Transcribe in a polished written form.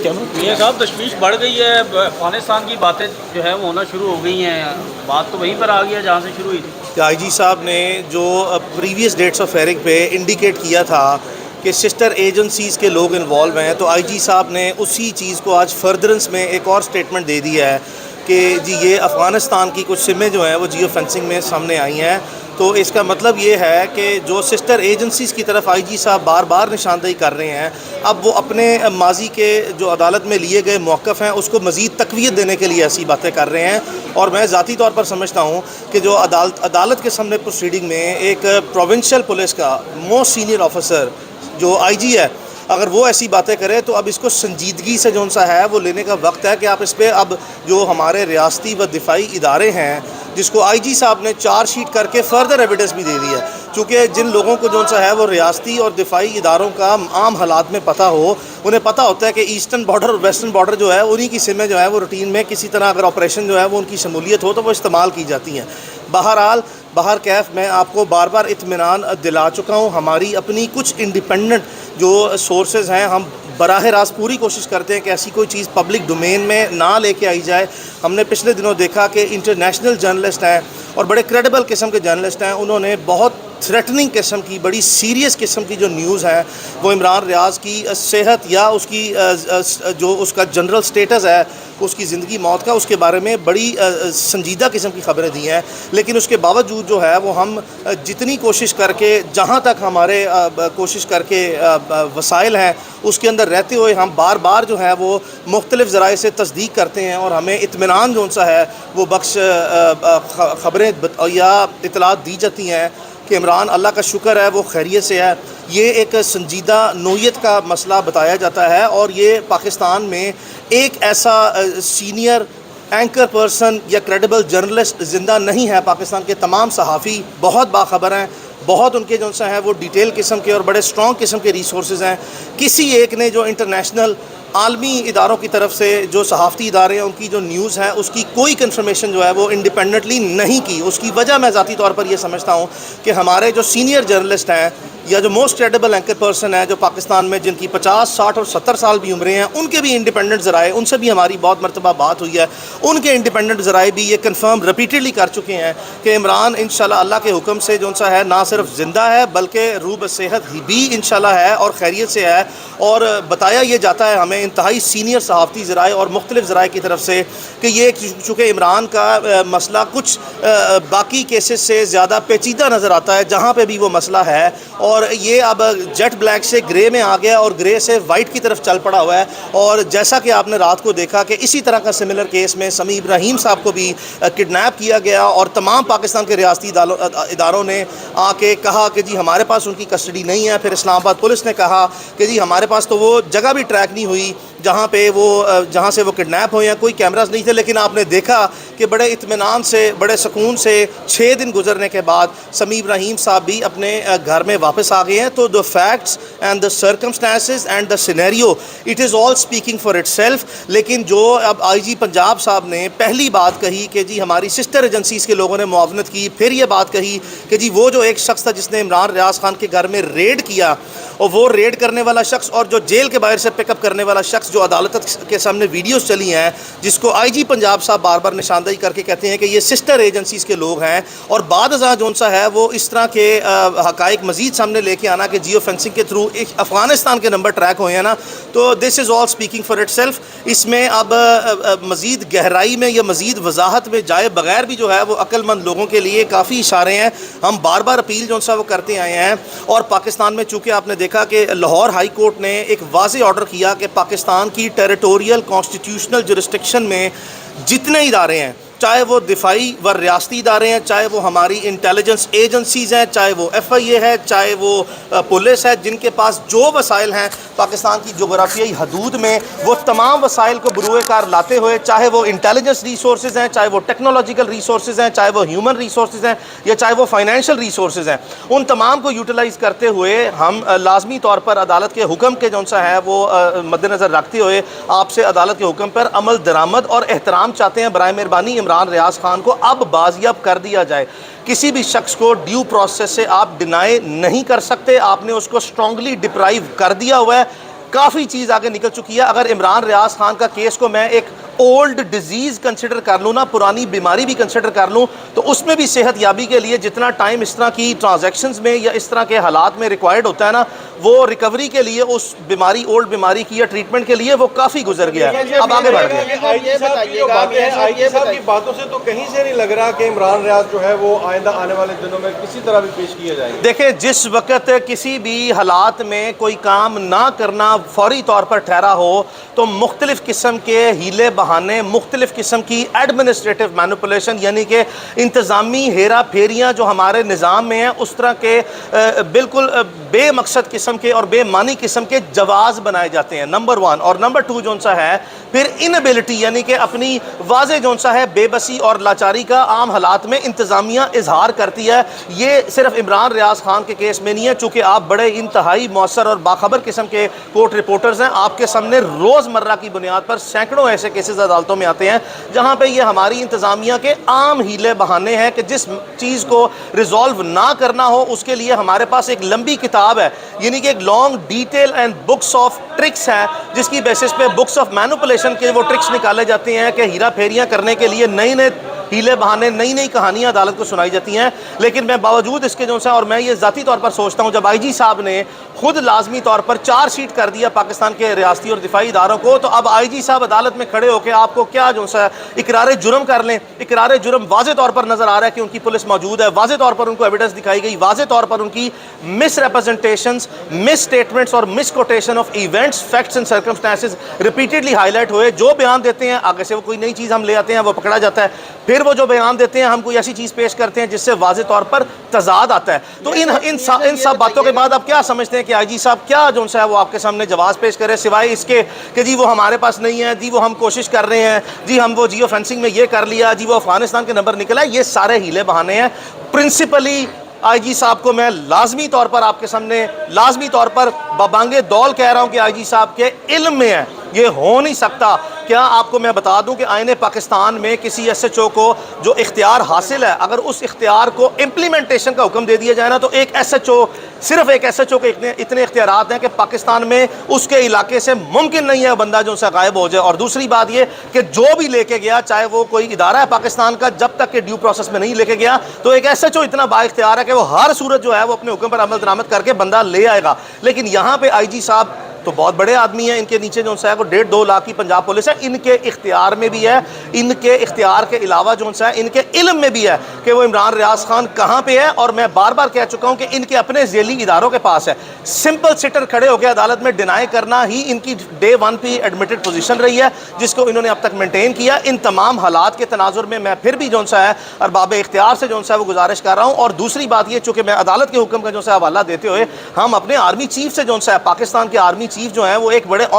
یہ صاحب تشویش بڑھ گئی ہے، افغانستان کی باتیں جو ہے وہ ہونا شروع ہو گئی ہیں، بات تو وہیں پر آ گئی ہے جہاں سے شروع ہوئی تھی. کہ آئی جی صاحب نے جو پریویس ڈیٹس آف ہیئرنگ پہ انڈیکیٹ کیا تھا کہ سسٹر ایجنسیز کے لوگ انوالو ہیں، تو آئی جی صاحب نے اسی چیز کو آج فردرنس میں ایک اور سٹیٹمنٹ دے دی ہے کہ جی یہ افغانستان کی کچھ سمیں جو ہیں وہ جیو فینسنگ میں سامنے آئی ہیں. تو اس کا مطلب یہ ہے کہ جو سسٹر ایجنسیز کی طرف آئی جی صاحب بار بار نشاندہی کر رہے ہیں، اب وہ اپنے ماضی کے جو عدالت میں لیے گئے موقف ہیں اس کو مزید تقویت دینے کے لیے ایسی باتیں کر رہے ہیں. اور میں ذاتی طور پر سمجھتا ہوں کہ جو عدالت کے سامنے پروسیڈنگ میں ایک پروونشل پولیس کا موسٹ سینئر آفیسر جو آئی جی ہے، اگر وہ ایسی باتیں کرے تو اب اس کو سنجیدگی سے جو سا ہے وہ لینے کا وقت ہے کہ آپ اس پہ اب جو ہمارے ریاستی و دفاعی ادارے ہیں جس کو آئی جی صاحب نے چارج شیٹ کر کے فردر ایویڈنس بھی دے دی ہے، چونکہ جن لوگوں کو جو سا ہے وہ ریاستی اور دفاعی اداروں کا عام حالات میں پتہ ہو، انہیں پتہ ہوتا ہے کہ ایسٹرن بارڈر اور ویسٹرن بارڈر جو ہے انہی کی سمیں جو ہے وہ روٹین میں کسی طرح اگر آپریشن جو ہے وہ ان کی شمولیت ہو تو وہ استعمال کی جاتی ہیں. بہرحال کیف میں آپ کو بار بار اطمینان دلا چکا ہوں. ہماری اپنی کچھ انڈیپینڈنٹ جو سورسز ہیں، ہم براہ راست پوری کوشش کرتے ہیں کہ ایسی کوئی چیز پبلک ڈومین میں نہ لے کے آئی جائے. ہم نے پچھلے دنوں دیکھا کہ انٹرنیشنل جرنلسٹ ہیں اور بڑے کریڈیبل قسم کے جرنلسٹ ہیں، انہوں نے بہت تھریٹننگ قسم کی، بڑی سیریس قسم کی جو نیوز ہے وہ عمران ریاض کی صحت یا اس کی جو اس کا جنرل سٹیٹس ہے، اس کی زندگی موت کا، اس کے بارے میں بڑی سنجیدہ قسم کی خبریں دی ہیں. لیکن اس کے باوجود جو ہے وہ ہم جتنی کوشش کر کے، جہاں تک ہمارے کوشش کر کے وسائل ہیں اس کے اندر رہتے ہوئے، ہم بار بار جو ہے وہ مختلف ذرائع سے تصدیق کرتے ہیں اور ہمیں اطمینان جو سا ہے وہ بخش خبریں یا اطلاعات دی جاتی ہیں کہ عمران اللہ کا شکر ہے وہ خیریت سے ہے. یہ ایک سنجیدہ نوعیت کا مسئلہ بتایا جاتا ہے اور یہ پاکستان میں ایک ایسا سینئر اینکر پرسن یا کریڈیبل جرنلسٹ زندہ نہیں ہے. پاکستان کے تمام صحافی بہت باخبر ہیں، بہت ان کے جو سا ہیں وہ ڈیٹیل قسم کے اور بڑے اسٹرانگ قسم کے ریسورسز ہیں. کسی ایک نے جو انٹرنیشنل عالمی اداروں کی طرف سے جو صحافتی ادارے ہیں ان کی جو نیوز ہے اس کی کوئی کنفرمیشن جو ہے وہ انڈیپینڈنٹلی نہیں کی. اس کی وجہ میں ذاتی طور پر یہ سمجھتا ہوں کہ ہمارے جو سینئر جرنلسٹ ہیں یا جو موسٹ کریڈیبل اینکر پرسن ہیں جو پاکستان میں جن کی 50، 60 اور 70 سال بھی عمریں ہیں، ان کے بھی انڈیپینڈنٹ ذرائع، ان سے بھی ہماری بہت مرتبہ بات ہوئی ہے، ان کے انڈیپینڈنٹ ذرائع بھی یہ کنفرم ریپیٹڈلی کر چکے ہیں کہ عمران انشاءاللہ اللہ کے حکم سے جو سا ہے نہ صرف زندہ ہے بلکہ روح بصحت بھی انشاءاللہ ہے اور خیریت سے ہے. اور بتایا یہ جاتا ہے ہمیں انتہائی سینئر صحافتی ذرائع اور مختلف ذرائع کی طرف سے کہ یہ چونکہ عمران کا مسئلہ کچھ باقی کیسز سے زیادہ پیچیدہ نظر آتا ہے جہاں پہ بھی وہ مسئلہ ہے، اور یہ اب جیٹ بلیک سے گرے میں آ گیا اور گرے سے وائٹ کی طرف چل پڑا ہوا ہے. اور جیسا کہ آپ نے رات کو دیکھا کہ اسی طرح کا سملر کیس میں سمیع ابراہیم صاحب کو بھی کڈنیپ کیا گیا اور تمام پاکستان کے ریاستی اداروں نے آ کے کہا کہ جی ہمارے پاس ان کی کسٹڈی نہیں ہے. پھر اسلام آباد پولیس نے کہا کہ جی ہمارے پاس تو وہ جگہ بھی ٹریک نہیں ہوئی جہاں سے وہ کڈنیپ ہوئے ہیں، کوئی کیمراز نہیں تھے. لیکن آپ نے دیکھا کہ بڑے اطمینان سے، بڑے سکون سے 6 دن گزرنے کے بعد سمیع ابراہیم صاحب بھی اپنے گھر میں واپس آ گئے ہیں. تو the facts and the circumstances and the scenario it is all speaking for itself. لیکن جو اب آئی جی پنجاب صاحب نے پہلی بات کہی کہ جی ہماری سسٹر ایجنسیز کے لوگوں نے معاونت کی، پھر یہ بات کہی کہ جی وہ جو ایک شخص تھا جس نے عمران ریاض خان کے گھر میں ریڈ کیا، اور وہ ریڈ کرنے والا شخص اور جو جیل کے باہر سے پک اپ کرنے والا شخص جو عدالت کے سامنے ویڈیوز چلی ہیں جس کو آئی جی پنجاب صاحب بار بار نشاندہی کر کے کہتے ہیں کہ یہ سسٹر ایجنسیز کے لوگ ہیں، اور بعد ازاں جو سا ہے وہ اس طرح کے حقائق مزید سامنے لے کے آنا کہ جیو فینسنگ کے تھرو ایک افغانستان کے نمبر ٹریک ہوئے ہیں نا، تو دس از آل اسپیکنگ فار اٹ سیلف. اس میں اب مزید گہرائی میں یا مزید وضاحت میں جائے بغیر بھی جو ہے وہ عقل مند لوگوں کے لیے کافی اشارے ہیں. ہم بار بار اپیل جو سا وہ کرتے آئے ہیں، اور پاکستان میں چونکہ آپ نے دیکھا کہ لاہور ہائی کورٹ نے ایک واضح آرڈر کیا کہ پاکستان کی ٹیریٹوریل کانسٹیٹیوشنل جورسڈکشن میں جتنے ادارے ہیں، چاہے وہ دفاعی و ریاستی ادارے ہیں، چاہے وہ ہماری انٹیلیجنس ایجنسیز ہیں، چاہے وہ ایف آئی اے ہے، چاہے وہ پولیس ہے، جن کے پاس جو وسائل ہیں پاکستان کی جغرافیائی حدود میں، وہ تمام وسائل کو بروئے کار لاتے ہوئے، چاہے وہ انٹیلیجنس ریسورسز ہیں، چاہے وہ ٹیکنالوجیکل ریسورسز ہیں، چاہے وہ ہیومن ریسورسز ہیں، یا چاہے وہ فائنینشیل ریسورسز ہیں، ان تمام کو یوٹیلائز کرتے ہوئے ہم لازمی طور پر عدالت کے حکم کے جو سا ہے وہ مد نظر رکھتے ہوئے آپ سے عدالت کے حکم پر عمل درآمد اور احترام چاہتے ہیں. برائے مہربانی عمران ریاض خان کو اب بازیاب کر دیا جائے. کسی بھی شخص کو ڈیو پروسیس سے آپ ڈینائی نہیں کر سکتے. آپ نے اس کو اسٹرانگلی ڈپرائیو کر دیا ہوا ہے. کافی چیز آگے نکل چکی ہے. اگر عمران ریاض خان کا کیس کو میں ایک اولڈ ڈیزیز کنسیڈر کر لوں نا, پرانی بیماری بھی کنسیڈر کر لوں, تو اس میں بھی صحت یابی کے لیے جتنا ٹائم اس طرح کی ٹرانزیکشنز میں یا اس طرح کے حالات میں ریکوائرڈ ہوتا ہے نا, وہ ریکوری کے لیے اس بیماری, اولڈ بیماری کی یا ٹریٹمنٹ کے لیے وہ کافی گزر گیا ہے, اب آگے بڑھ گیا. آئی جی صاحب کی باتوں سے تو کہیں سے نہیں لگ رہا کہ عمران ریاض جو ہے وہ آئندہ آنے والے دنوں میں کسی طرح بھی پیش کیے جائیں گے. دیکھیں, جس وقت کسی بھی حالات میں کوئی کام نہ کرنا فوری طور پر ٹھہرا ہو تو مختلف قسم کے ہیلے بہانے, مختلف قسم کی ایڈمنسٹریٹو مینوپولیشن یعنی کہ انتظامی ہیرا پھیریاں جو ہمارے نظام میں ہیں, اس طرح کے بالکل بے مقصد قسم کے اور بے معنی قسم کے جواز بنائے جاتے ہیں, نمبر 1. اور نمبر 2 جو سا ہے پھر انیبلٹی یعنی کہ اپنی واضح جو سا ہے بے بسی اور لاچاری کا عام حالات میں انتظامیہ اظہار کرتی ہے. یہ صرف عمران ریاض خان کے کیس میں نہیں ہے, چونکہ آپ بڑے انتہائی مؤثر اور باخبر قسم کے کورٹ رپورٹرز ہیں, آپ کے سامنے روزمرہ کی بنیاد پر سینکڑوں ایسے کیسز عدالتوں میں آتے ہیں جہاں پہ یہ ہماری انتظامیہ کے عام ہیلے بہانے ہیں کہ جس چیز کو ریزالو نہ کرنا ہو اس کے لیے ہمارے پاس ایک لمبی کتاب ہے, یعنی کہ ایک long detail and box of tricks ہے, جس کی بیسس پہ بکس آف مینوپولیشن کے وہ ٹرکس نکالے جاتے ہیں کہ ہیرا پھیریاں کرنے کے لیے نئے نئے ہیلے بہانے, نئی نئی کہانیاں عدالت کو سنائی جاتی ہیں. لیکن میں باوجود اس کے جو سا, اور میں یہ ذاتی طور پر سوچتا ہوں, جب آئی جی صاحب نے خود لازمی طور پر چارج شیٹ کر دیا پاکستان کے ریاستی اور دفاعی اداروں کو, تو اب آئی جی صاحب عدالت میں کھڑے ہو کے آپ کو کیا جو سا اقرار جرم کر لیں. اقرار جرم واضح طور پر نظر آ رہا ہے کہ ان کی پولیس موجود ہے, واضح طور پر ان کو ایویڈنس دکھائی گئی, واضح طور پر ان کی مس ریپرزنٹیشنز, مس سٹیٹمنٹس اور misquotation of events, facts and circumstances repeatedly highlight ہوئے. جو بیان دیتے ہیں آگے سے وہ کوئی نئی چیز ہم لے آتے ہیں, وہ پکڑا جاتا ہے. پھر وہ جو بیان دیتے ہیں ہم کوئی ایسی چیز پیش کرتے ہیں جس سے واضح طور پر تضاد آتا ہے. تو ان سب باتوں کے بعد آپ کیا سمجھتے ہیں کہ آئی جی صاحب کیا جو ہے وہ آپ کے سامنے جواز پیش کرے, سوائے اس کے کہ جی وہ ہمارے پاس نہیں ہے, جی وہ ہم کوشش کر رہے ہیں, جی ہم وہ جیو فینسنگ میں یہ کر لیا, جی وہ افغانستان کے نمبر نکلا ہے. یہ سارے ہیلے بہانے ہیں. پرنسپلی آئی جی صاحب کو میں لازمی طور پر آپ کے سامنے لازمی طور پر ببانگے دول کہہ رہا ہوں کہ آئی جی صاحب کے علم میں ہے, یہ ہو نہیں سکتا. کیا آپ کو میں بتا دوں کہ آئین پاکستان میں کسی ایس ایچ او کو جو اختیار حاصل ہے, اگر اس اختیار کو امپلیمنٹیشن کا حکم دے دیا جائے نا, تو ایک ایس ایچ او, صرف ایک ایس ایچ او کے اتنے اختیارات ہیں کہ پاکستان میں اس کے علاقے سے ممکن نہیں ہے بندہ جو سے غائب ہو جائے. اور دوسری بات یہ کہ جو بھی لے کے گیا, چاہے وہ کوئی ادارہ ہے پاکستان کا, جب تک کہ ڈیو پروسیس میں نہیں لے کے گیا, تو ایک ایس ایچ او اتنا با اختیار ہے کہ وہ ہر صورت جو ہے وہ اپنے حکم پر عمل درآمد کر کے بندہ لے آئے گا. لیکن یہاں پہ آئی جی صاحب تو بہت بڑے آدمی ہیں, ان کے نیچے جو ہے وہ 1.5-2 لاکھ کی پنجاب پولیس ہے, ان کے اختیار میں بھی ہے, ان کے اختیار کے علاوہ جو ہے ان کے علم میں بھی ہے کہ وہ عمران ریاض خان کہاں پہ ہے. اور میں بار بار کہہ چکا ہوں کہ ان کے اپنے ذیلی اداروں کے پاس ہے. سمپل سٹر کھڑے ہو کے عدالت میں ڈینائی کرنا ہی ان کی ڈے 1 پہ ایڈمیٹڈ پوزیشن رہی ہے, جس کو انہوں نے اب تک مینٹین کیا. ان تمام حالات کے تناظر میں میں پھر بھی جو ہے ارباب اختیار سے جو ہے وہ گزارش کر رہا ہوں. اور دوسری بات یہ, چونکہ میں عدالت کے حکم کا جو ہے حوالہ دیتے ہوئے ہم اپنے آرمی چیف سے جو ہے, پاکستان کے آرمی چیف جو ہیں وہ ایک بڑے